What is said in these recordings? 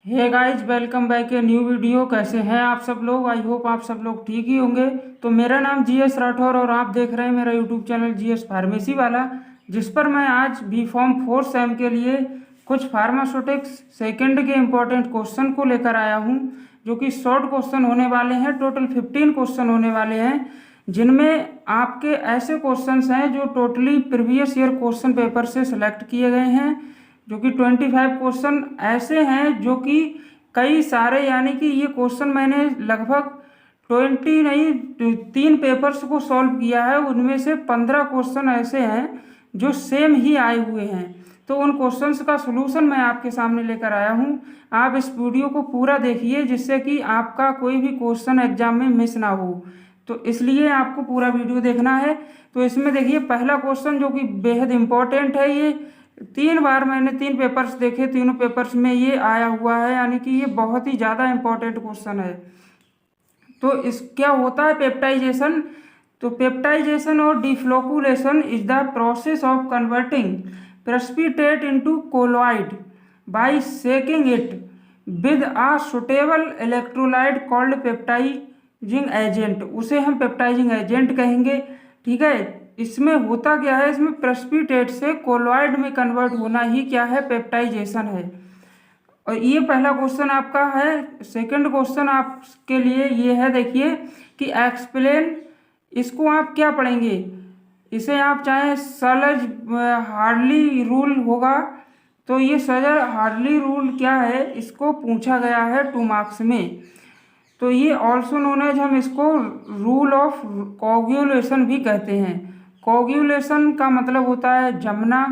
Hey guys, welcome back a new video. कैसे हैं आप सब लोग? आई होप आप सब लोग ठीक ही होंगे। तो मेरा नाम जीएस राठौर और आप देख रहे हैं मेरा यूट्यूब चैनल जीएस फार्मेसी वाला, जिस पर मैं आज बी फॉर्म 4 सेम के लिए कुछ फार्मास्यूटिक्स सेकंड के इम्पोर्टेंट क्वेश्चन को लेकर आया हूं, जो कि शॉर्ट क्वेश्चन होने वाले हैं। टोटल 15 क्वेश्चन होने वाले हैं, जिनमें आपके ऐसे क्वेश्चंस हैं जो totally previous year question paper से सिलेक्ट किए गए हैं, जो कि 25 क्वेश्चन ऐसे हैं जो कि कई सारे, यानी कि ये क्वेश्चन मैंने लगभग 20 नहीं 3 पेपर्स को सॉल्व किया है। उनमें से 15 क्वेश्चन ऐसे हैं जो सेम ही आए हुए हैं। तो उन क्वेश्चंस का सलूशन मैं आपके सामने लेकर आया हूँ। आप इस वीडियो को पूरा देखिए, जिससे कि आपका कोई भी क्वेश्चन एग्जाम में मिस ना हो। तो इसलिए आपको पूरा वीडियो देखना है। तो इसमें देखिए, पहला क्वेश्चन जो कि बेहद इम्पोर्टेंट है, ये 3 बार मैंने 3 पेपर्स देखे, तीनों पेपर्स में ये आया हुआ है, यानी कि ये बहुत ही ज़्यादा इम्पोर्टेंट क्वेश्चन है। तो इस क्या होता है पेप्टाइजेशन? तो पेप्टाइजेशन और deflocculation is the process of converting precipitate into colloid by shaking it with a suitable electrolyte called peptizing agent. उसे हम पेप्टाइजिंग एजेंट कहेंगे, ठीक है। इसमें होता क्या है, इसमें प्रेसिपिटेट से कोलॉइड में कन्वर्ट होना ही क्या है, पेप्टाइजेशन है। और ये पहला क्वेश्चन आपका है। सेकंड क्वेश्चन आपके लिए ये है, देखिए कि एक्सप्लेन, इसको आप क्या पढ़ेंगे, इसे आप चाहे सलज हार्डली रूल होगा। तो ये सलज हार्डली रूल क्या है, इसको पूछा गया है 2 मार्क्स में। तो ये ऑल्सो नोन एज, हम इसको रूल ऑफ कोगुलेशन भी कहते हैं। कोगुलेशन का मतलब होता है जमना।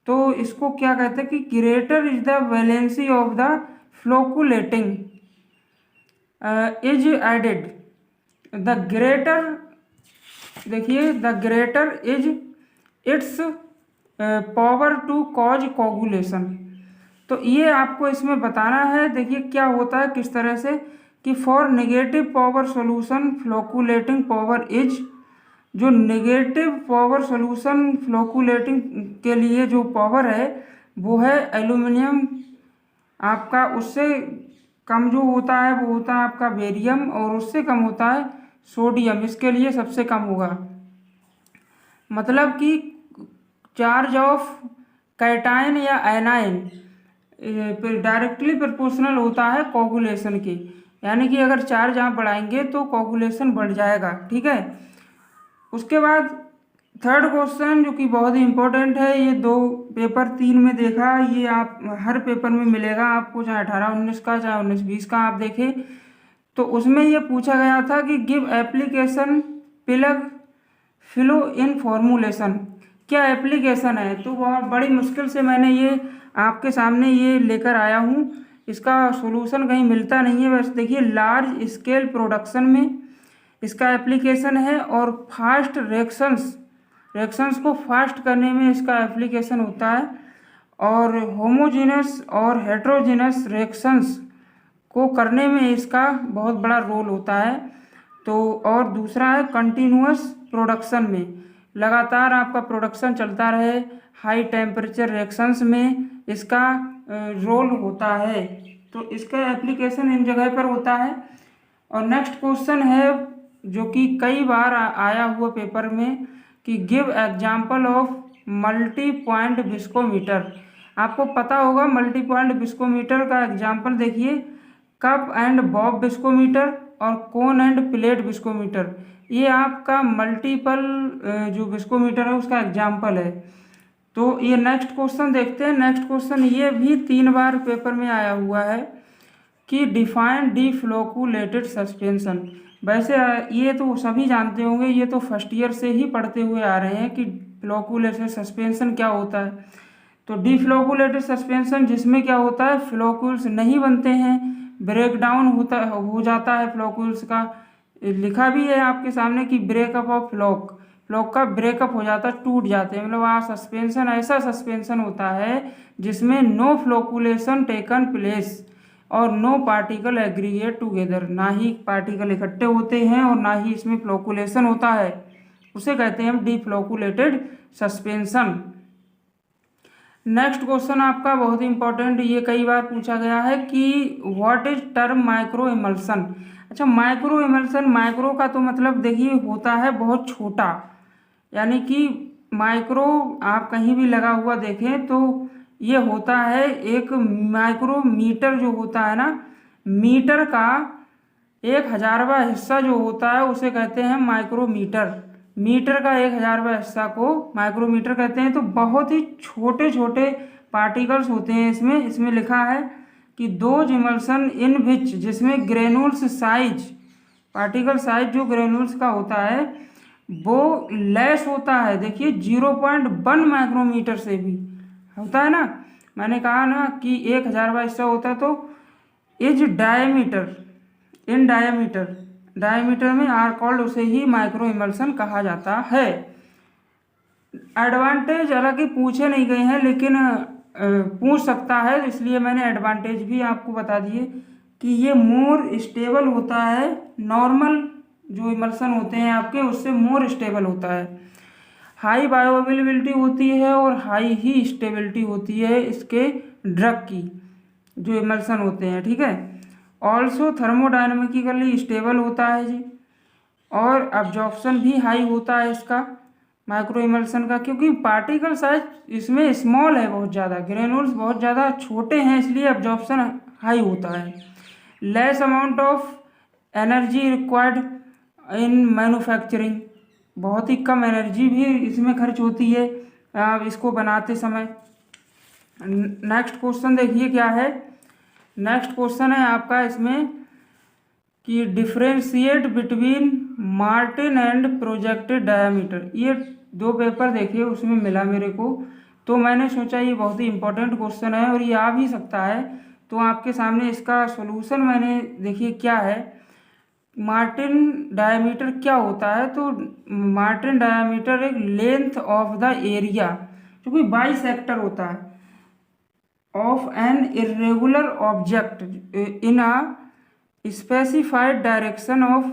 तो इसको क्या कहते हैं कि greater is the valency of the flocculating is added the greater, देखिए the greater is its power to cause coagulation. तो ये आपको इसमें बताना है। देखिए क्या होता है, किस तरह से कि for negative power solution फ्लोकुलेटिंग power is, जो नेगेटिव पावर सॉल्यूशन फ्लोकुलेटिंग के लिए जो पावर है वो है एल्यूमिनियम आपका, उससे कम जो होता है वो होता है आपका बेरियम, और उससे कम होता है सोडियम। इसके लिए सबसे कम होगा, मतलब कि चार्ज ऑफ कैटायन या एनायन डायरेक्टली प्रोपोर्शनल होता है कोगुलेशन के, यानी कि अगर चार्ज आप बढ़ाएंगे तो कोगुलेशन बढ़ जाएगा, ठीक है। उसके बाद थर्ड क्वेश्चन जो कि बहुत ही इम्पोर्टेंट है, ये 2 पेपर 3 में देखा, ये आप हर पेपर में मिलेगा आपको, चाहे 18-19 का चाहे 19-20 का आप देखें। तो उसमें ये पूछा गया था कि give application plug flow in formulation. क्या एप्लीकेशन है? तो बहुत बड़ी मुश्किल से मैंने ये आपके सामने ये लेकर आया हूँ। इसका सॉल्यूशन कहीं मिलता नहीं है। बस देखिए, लार्ज स्केल प्रोडक्शन में इसका एप्लीकेशन है, और फास्ट रिएक्शंस को फास्ट करने में इसका एप्लीकेशन होता है, और होमोजीनस और हेट्रोजीनस रिएक्शंस को करने में इसका बहुत बड़ा रोल होता है। तो और दूसरा है कंटिन्यूअस प्रोडक्शन में, लगातार आपका प्रोडक्शन चलता रहे, हाई टेम्परेचर रिएक्शंस में इसका रोल होता है। तो इसका एप्लीकेशन इन जगह पर होता है। और नेक्स्ट क्वेश्चन है जो कि कई बार आया हुआ पेपर में, कि give example of multi point viscometer. आपको पता होगा मल्टी पॉइंट विस्कोमीटर का एग्जाम्पल, देखिए कप एंड बॉब विस्कोमीटर और कोन एंड प्लेट विस्कोमीटर। ये आपका मल्टीपल जो विस्कोमीटर है उसका एग्जाम्पल है। तो ये नेक्स्ट क्वेश्चन देखते हैं। नेक्स्ट क्वेश्चन ये भी 3 बार पेपर में आया हुआ है कि डिफाइन डिफ्लोकुलेटेड सस्पेंशन। वैसे ये तो सभी जानते होंगे, ये तो फर्स्ट ईयर से ही पढ़ते हुए आ रहे हैं कि फ्लोकुलेटेड सस्पेंशन क्या होता है। तो डिफ्लोकुलेटेड सस्पेंशन जिसमें क्या होता है, फ्लोकुल्स नहीं बनते हैं, ब्रेक डाउन हो जाता है फ्लोकुल्स का। लिखा भी है आपके सामने कि ब्रेकअप ऑफ फ्लोक का ब्रेकअप हो जाता है, टूट जाते हैं। मतलब सस्पेंशन ऐसा सस्पेंशन होता है जिसमें नो फ्लोकुलेशन टेकन प्लेस और नो पार्टिकल एग्रीगेट टुगेदर, ना ही पार्टिकल इकट्ठे होते हैं और ना ही इसमें फ्लोकुलेशन होता है, उसे कहते हैं हम डिफ्लोकुलेटेड सस्पेंशन। नेक्स्ट क्वेश्चन आपका बहुत ही इंपॉर्टेंट, ये कई बार पूछा गया है कि what is term micro emulsion. अच्छा, माइक्रो इमल्सन, माइक्रो का तो मतलब देखिए होता है बहुत छोटा, यानी कि माइक्रो आप कहीं भी लगा हुआ देखें तो ये होता है एक माइक्रोमीटर जो होता है ना, मीटर का 1,000वां हिस्सा जो होता है उसे कहते हैं माइक्रोमीटर। मीटर का 1,000वां हिस्सा को माइक्रोमीटर कहते हैं। तो बहुत ही छोटे छोटे पार्टिकल्स होते हैं इसमें। इसमें लिखा है कि दोज इमल्सन इन विच, जिसमें ग्रेनुल्स साइज, पार्टिकल साइज जो ग्रेनुल्स का होता है वो लेस होता है। देखिए 0.1 माइक्रोमीटर से भी होता है ना। मैंने कहा ना कि 1,000वां हिस्सा होता है। तो is diameter, in diameter, diameter में आर कॉल्ड, उसे ही माइक्रो इमल्सन कहा जाता है। एडवांटेज हालांकि पूछे नहीं गए हैं लेकिन पूछ सकता है, तो इसलिए मैंने एडवांटेज भी आपको बता दिए कि ये मोर स्टेबल होता है। नॉर्मल जो इमल्सन होते हैं आपके उससे मोर स्टेबल होता है। हाई बायो अवेलेबिलिटी होती है और हाई ही स्टेबिलिटी होती है इसके ड्रग की, जो इमल्सन होते हैं, ठीक है। ऑल्सो थर्मोडायनेमिकली स्टेबल होता है जी। और अब्जॉर्प्शन भी हाई होता है इसका, माइक्रो इमल्सन का, क्योंकि पार्टिकल साइज इसमें स्मॉल है बहुत ज़्यादा, ग्रेनुल्स बहुत ज़्यादा छोटे हैं, इसलिए अब्जॉर्प्शन हाई होता है। Less amount of energy required in manufacturing, बहुत ही कम एनर्जी भी इसमें खर्च होती है इसको बनाते समय। नेक्स्ट क्वेश्चन देखिए क्या है। नेक्स्ट क्वेश्चन है आपका इसमें कि differentiate between Martin and projected diameter. ये 2 पेपर देखिए उसमें मिला मेरे को, तो मैंने सोचा ये बहुत ही इंपॉर्टेंट क्वेश्चन है और ये आ भी सकता है, तो आपके सामने इसका सॉल्यूशन मैंने देखिए क्या है। मार्टिन डायामीटर क्या होता है, तो मार्टिन डायामीटर एक लेंथ ऑफ द एरिया, जो कि बाई सेक्टर होता है, of an irregular object in a specified direction of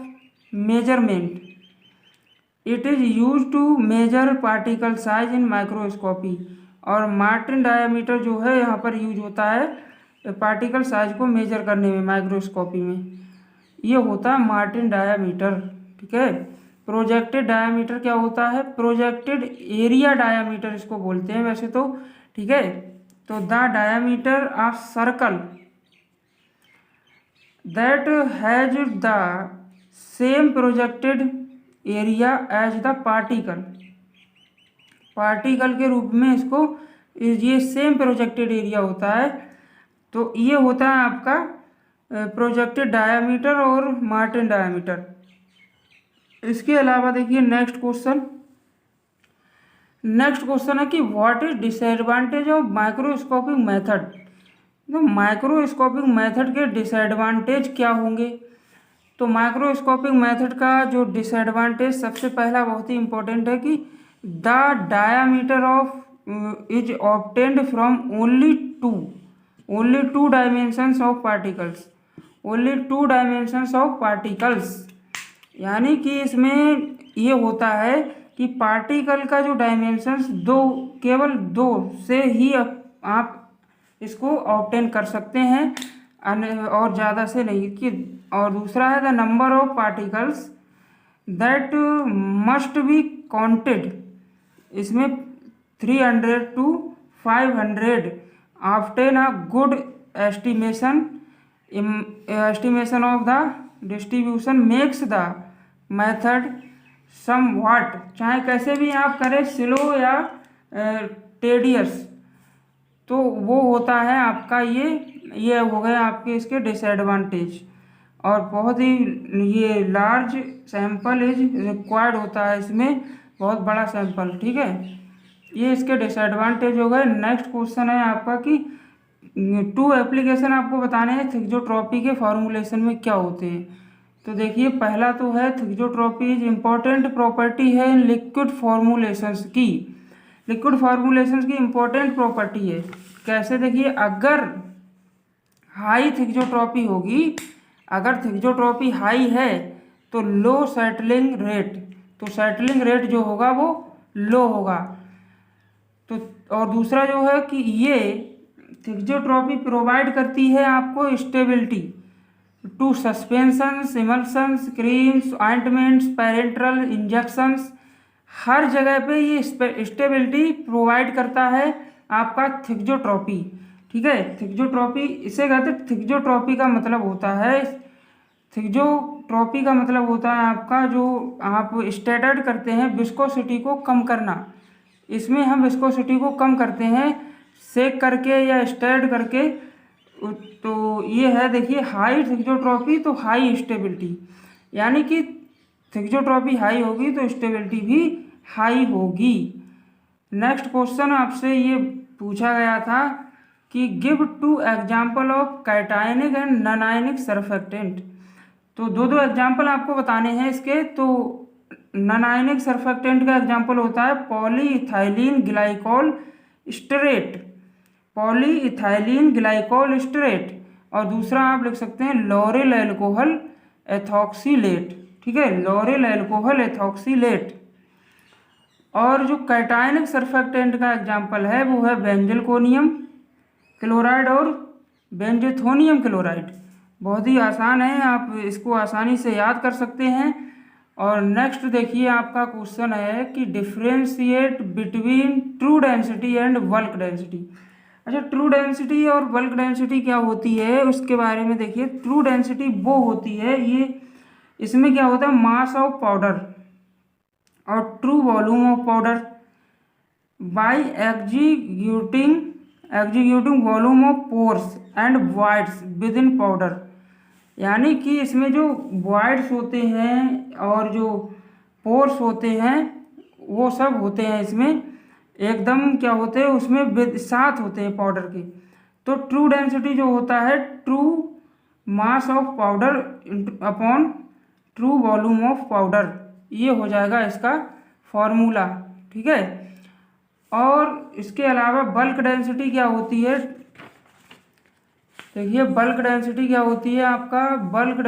measurement. It is use to measure particle size in microscopy. और मार्टिन डायामीटर जो है यहाँ पर यूज होता है पार्टिकल साइज को मेजर करने में माइक्रोस्कोपी में, ये होता है मार्टिन डायामीटर, ठीक है। प्रोजेक्टेड डायामीटर क्या होता है, प्रोजेक्टेड एरिया डायामीटर इसको बोलते हैं वैसे तो, ठीक है। तो the diameter of circle that has the same projected area as the particle, particle के रूप में इसको ये सेम प्रोजेक्टेड एरिया होता है। तो ये होता है आपका प्रोजेक्टेड डायामीटर और मार्टिन डायामीटर। इसके अलावा देखिए नेक्स्ट क्वेश्चन, नेक्स्ट क्वेश्चन है कि what is disadvantage of microscopic method. तो माइक्रोस्कोपिक मेथड के डिसएडवांटेज क्या होंगे। तो माइक्रोस्कोपिक मेथड का जो डिसएडवांटेज सबसे पहला बहुत ही इंपॉर्टेंट है कि the diameter of is obtained from only to dimensions of particles, only 2 dimensions of particles. यानी कि इसमें ये होता है कि पार्टिकल का जो डायमेंशंस केवल 2 से ही आप इसको ऑब्टेन कर सकते हैं और ज़्यादा से नहीं कि। और दूसरा है the number of particles that must be counted, इसमें 300 to 500 obtain a good estimation of the distribution makes the method somewhat, चाहे कैसे भी आप करें स्लो या टेडियस, तो वो होता है आपका ये हो गए आपके इसके डिसएडवांटेज। और बहुत ही ये लार्ज सैंपल इज रिक्वायर्ड होता है इसमें, बहुत बड़ा सैंपल, ठीक है। ये इसके डिसएडवांटेज हो गए। नेक्स्ट क्वेश्चन है आपका कि 2 एप्लीकेशन आपको बताने हैं थिक्जोट्रॉपी के फॉर्मुलेशन में क्या होते हैं। तो देखिए पहला तो है थिक्जोट्रॉपी इज इम्पॉर्टेंट प्रॉपर्टी है इन लिक्विड फॉर्मुलेशंस की, लिक्विड फॉर्मुलेशंस की इम्पोर्टेंट प्रॉपर्टी है। कैसे, देखिए अगर हाई थिक्जोट्रॉपी होगी, अगर थिक्जोट्रॉपी हाई है तो लो सेटलिंग रेट, तो सेटलिंग रेट जो होगा वो लो होगा। तो और दूसरा जो है कि ये थिक्जोट्रॉपी प्रोवाइड करती है आपको stability to suspensions, emulsions, creams, ointments, parenteral injections, हर जगह पे ये स्टेबिलिटी प्रोवाइड करता है आपका थिक्जोट्रॉपी। ठीक है, थिक्जोट्रॉपी इसे कहते हैं। थिक्जोट्रॉपी का मतलब होता है, थिक्जोट्रॉपी का मतलब होता है आपका जो आप स्टेरॉइड करते हैं विस्कोसिटी को कम करना। इसमें हम विस्कोसिटी को कम करते हैं सेक करके या स्टेरॉइड करके। तो ये है देखिए हाई थिक्जोट्रॉपी तो हाई स्टेबिलिटी, यानी कि थिक्जोट्रॉपी हाई होगी तो स्टेबिलिटी भी हाई होगी। नेक्स्ट क्वेश्चन आपसे ये पूछा गया था कि give 2 example of cationic and nonionic surfactant. तो दो एग्जाम्पल आपको बताने हैं इसके। तो नॉनायनिक सरफेक्टेंट का एग्जाम्पल होता है polyethylene glycol stearate, polyethylene glycol stearate, और दूसरा आप लिख सकते हैं लॉरेल एल्कोहल एथॉक्सीलेट। ठीक है, लॉरेल एल्कोहल एथॉक्सीलेट। और जो कैटायनिक सरफेक्टेंट का एग्जाम्पल है वो है बेंजलकोनियम क्लोराइड और बेंजोथोनियम क्लोराइड। बहुत ही आसान है, आप इसको आसानी से याद कर सकते हैं। और नेक्स्ट देखिए आपका क्वेश्चन है कि differentiate between true density and bulk density. अच्छा, ट्रू डेंसिटी और बल्क डेंसिटी क्या होती है उसके बारे में देखिए। ट्रू डेंसिटी वो होती है, ये इसमें क्या होता है मास ऑफ पाउडर और true volume of powder by executing volume of pores and voids within powder. यानी कि इसमें जो वॉइड्स होते हैं और जो पोर्स होते हैं वो सब होते हैं इसमें एकदम क्या होते हैं उसमें साथ होते हैं पाउडर के। तो ट्रू डेंसिटी जो होता है true mass of powder upon true volume of powder, ये हो जाएगा इसका फॉर्मूला। ठीक है, और इसके अलावा बल्क डेंसिटी क्या होती है, देखिए बल्क डेंसिटी क्या होती है आपका। Bulk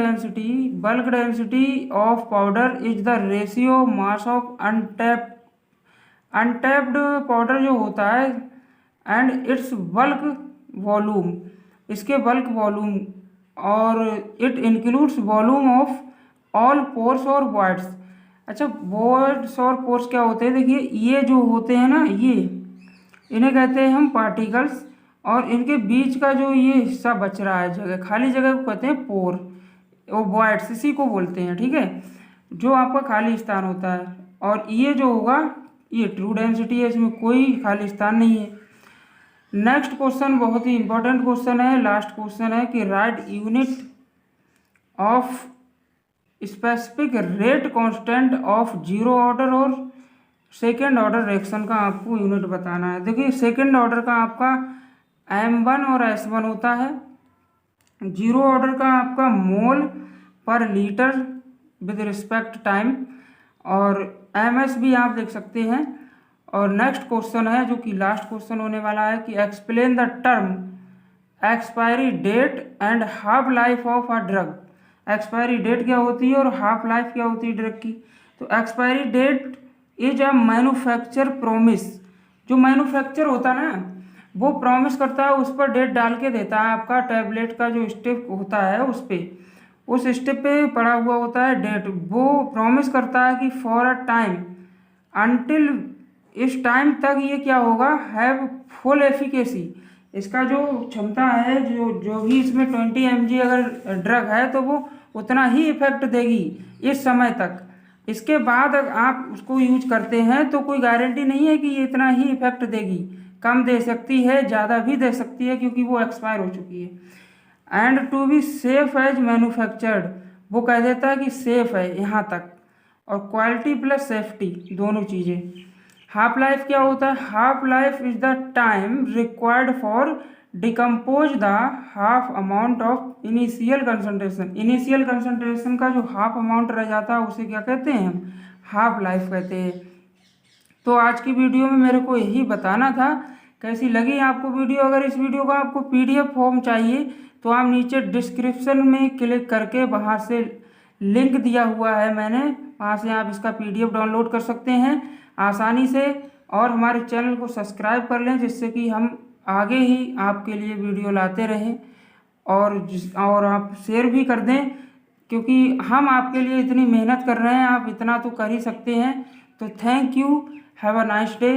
density of powder is the ratio mass of untapped powder जो होता है एंड इट्स बल्क वॉल्यूम, इसके बल्क वॉल्यूम, और it includes volume of all pores और वॉइड्स। अच्छा, वॉइड्स और पोर्स क्या होते हैं, देखिए ये जो होते हैं ना, ये इन्हें कहते हैं हम पार्टिकल्स, और इनके बीच का जो ये हिस्सा बच रहा है जगह, खाली जगह को कहते हैं पोर, वो वॉइड्स इसी को बोलते हैं। ठीक है, जो आपका खाली स्थान होता है, और ये जो होगा ये ट्रू डेंसिटी है, इसमें कोई खाली स्थान नहीं है। नेक्स्ट क्वेश्चन बहुत ही इंपॉर्टेंट क्वेश्चन है, लास्ट क्वेश्चन है कि right unit of specific rate constant of zero order और सेकेंड ऑर्डर रिएक्शन का आपको यूनिट बताना है। देखिए सेकेंड ऑर्डर का आपका M1 और S1 होता है, जीरो ऑर्डर का आपका मोल पर लीटर विद रिस्पेक्ट टाइम, और MS भी आप देख सकते हैं। और नेक्स्ट क्वेश्चन है जो कि लास्ट क्वेश्चन होने वाला है कि explain the term expiry date and half life of a drug. Expiry date क्या होती है और हाफ लाइफ क्या होती है ड्रग की। तो expiry date is a manufacture promise, जो मैन्युफैक्चर होता है ना वो प्रॉमिस करता है, उस पर डेट डाल के देता है। आपका टैबलेट का जो स्टेप होता है उस स्टेप पे पड़ा हुआ होता है डेट, वो प्रॉमिस करता है कि फॉर अ टाइम अनटिल इस टाइम तक ये क्या होगा हैव फुल एफिकेसी। इसका जो क्षमता है जो भी इसमें 20 mg अगर ड्रग है तो वो उतना ही इफेक्ट देगी इस समय तक। इसके बाद अगर आप उसको यूज करते हैं तो कोई गारंटी नहीं है कि ये इतना ही इफेक्ट देगी, कम दे सकती है, ज़्यादा भी दे सकती है क्योंकि वो एक्सपायर हो चुकी है। And to be safe as manufactured, वो कह देता है कि सेफ है यहाँ तक, और क्वालिटी प्लस सेफ्टी दोनों चीज़ें। हाफ लाइफ क्या होता है, half life is the time required for decompose the half amount of initial concentration. Initial concentration का जो हाफ अमाउंट रह जाता है उसे क्या कहते हैं हम, हाफ लाइफ कहते हैं। तो आज की वीडियो में मेरे को यही बताना था। कैसी लगी आपको वीडियो? अगर इस वीडियो का आपको PDF फॉर्म चाहिए तो आप नीचे डिस्क्रिप्शन में क्लिक करके वहाँ से लिंक दिया हुआ है मैंने, वहाँ से आप इसका PDF डाउनलोड कर सकते हैं आसानी से। और हमारे चैनल को सब्सक्राइब कर लें, जिससे कि हम आगे ही आपके लिए वीडियो लाते रहें। और आप शेयर भी कर दें, क्योंकि हम आपके लिए इतनी मेहनत कर रहे हैं, आप इतना तो कर ही सकते हैं। तो thank you, have a nice day.